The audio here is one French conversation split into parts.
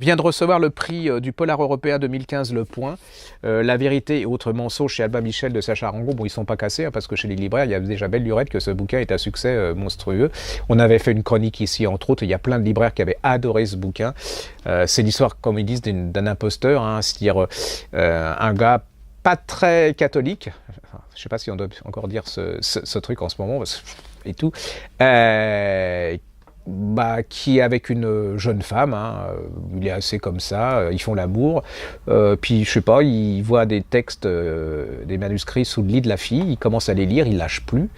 vient de recevoir le prix du Polar européen 2015 Le Point. La vérité et autres mensonges chez Albin Michel de Sacha Arango. Bon, ils sont pas cassés, hein, parce que chez les libraires, il y a déjà belle lurette que ce bouquin est un succès monstrueux. On avait fait une chronique ici, entre autres, il y a plein de libraires qui avaient adoré ce bouquin. C'est l'histoire, comme ils disent, d'un imposteur, hein, c'est-à-dire un gars pas très catholique. Enfin, je sais pas si on doit encore dire ce truc en ce moment, et tout. Qui est avec une jeune femme, hein, il est assez comme ça, ils font l'amour, puis je sais pas, il voit des textes, des manuscrits sous le lit de la fille, il commence à les lire, il lâche plus,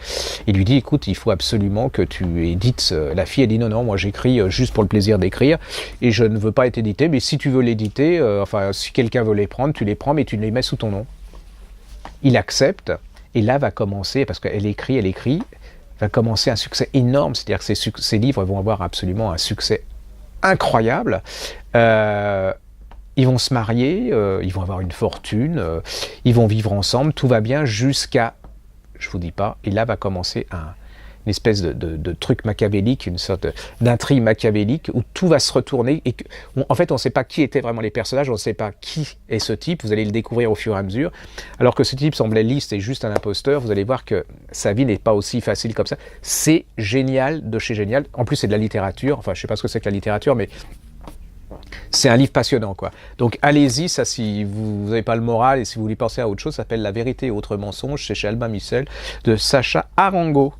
il lui dit écoute, il faut absolument que tu édites, la fille elle dit non, moi j'écris juste pour le plaisir d'écrire, et je ne veux pas être édité, mais si tu veux l'éditer, si quelqu'un veut les prendre, tu les prends, mais tu les mets sous ton nom. Il accepte, et là va commencer, parce qu'elle écrit, va commencer un succès énorme, c'est-à-dire que ces livres vont avoir absolument un succès incroyable. Ils vont se marier, ils vont avoir une fortune, ils vont vivre ensemble, tout va bien jusqu'à, je vous dis pas, et là va commencer une espèce de truc machiavélique, une sorte d'intrigue machiavélique où tout va se retourner et en fait on ne sait pas qui étaient vraiment les personnages, on ne sait pas qui est ce type, vous allez le découvrir au fur et à mesure, alors que ce type semblait lisse et juste un imposteur, vous allez voir que sa vie n'est pas aussi facile comme ça. C'est génial de chez génial, en plus c'est de la littérature, enfin je ne sais pas ce que c'est que la littérature, mais c'est un livre passionnant, quoi. Donc allez-y, ça si vous n'avez pas le moral et si vous voulez penser à autre chose, ça s'appelle La vérité et autres mensonges, c'est chez Albin Michel de Sacha Arango.